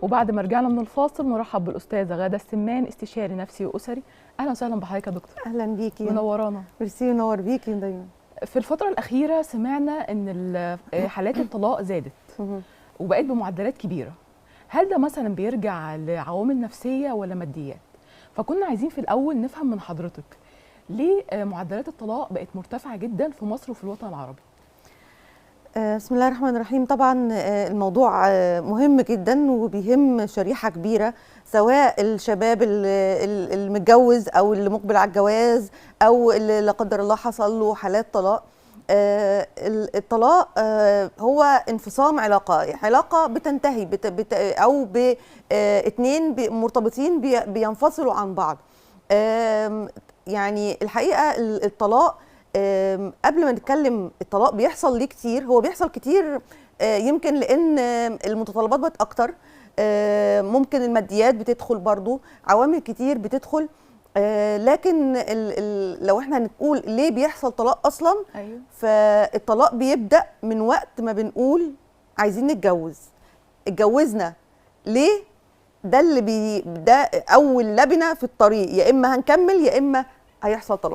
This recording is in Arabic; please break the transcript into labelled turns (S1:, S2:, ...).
S1: وبعد ما رجعنا من الفاصل نرحب بالاستاذه غاده السمان، استشاري نفسي واسري. اهلا وسهلا بحضرتك يا دكتور.
S2: اهلا بيكي،
S1: منورانا.
S2: ميرسي، نور بيكي دايما.
S1: في الفتره الاخيره سمعنا ان حالات الطلاق زادت وبقت بمعدلات كبيره. هل ده مثلا بيرجع لعوامل نفسيه ولا ماديات؟ فكنا عايزين في الاول نفهم من حضرتك ليه معدلات الطلاق بقت مرتفعه جدا في مصر وفي الوطن العربي.
S2: بسم الله الرحمن الرحيم. طبعا الموضوع مهم جدا وبيهم شريحه كبيره، سواء الشباب المتجوز او اللي مقبل على الجواز او اللي لا قدر الله حصل له حالات طلاق. الطلاق هو انفصام علاقه بتنتهي او باتنين مرتبطين بينفصلوا عن بعض. يعني الحقيقه الطلاق، قبل ما نتكلم الطلاق بيحصل ليه كتير، هو بيحصل كتير يمكن لان المتطلبات بقت اكتر، ممكن الماديات بتدخل، برضو عوامل كتير بتدخل. لكن لو احنا هنقول ليه بيحصل طلاق اصلا،
S1: أيوه.
S2: فالطلاق بيبدأ من وقت ما بنقول عايزين نتجوز. اتجوزنا ليه؟ ده اللي ده اول لبنة في الطريق، يا اما هنكمل يا اما هيحصل طلاق.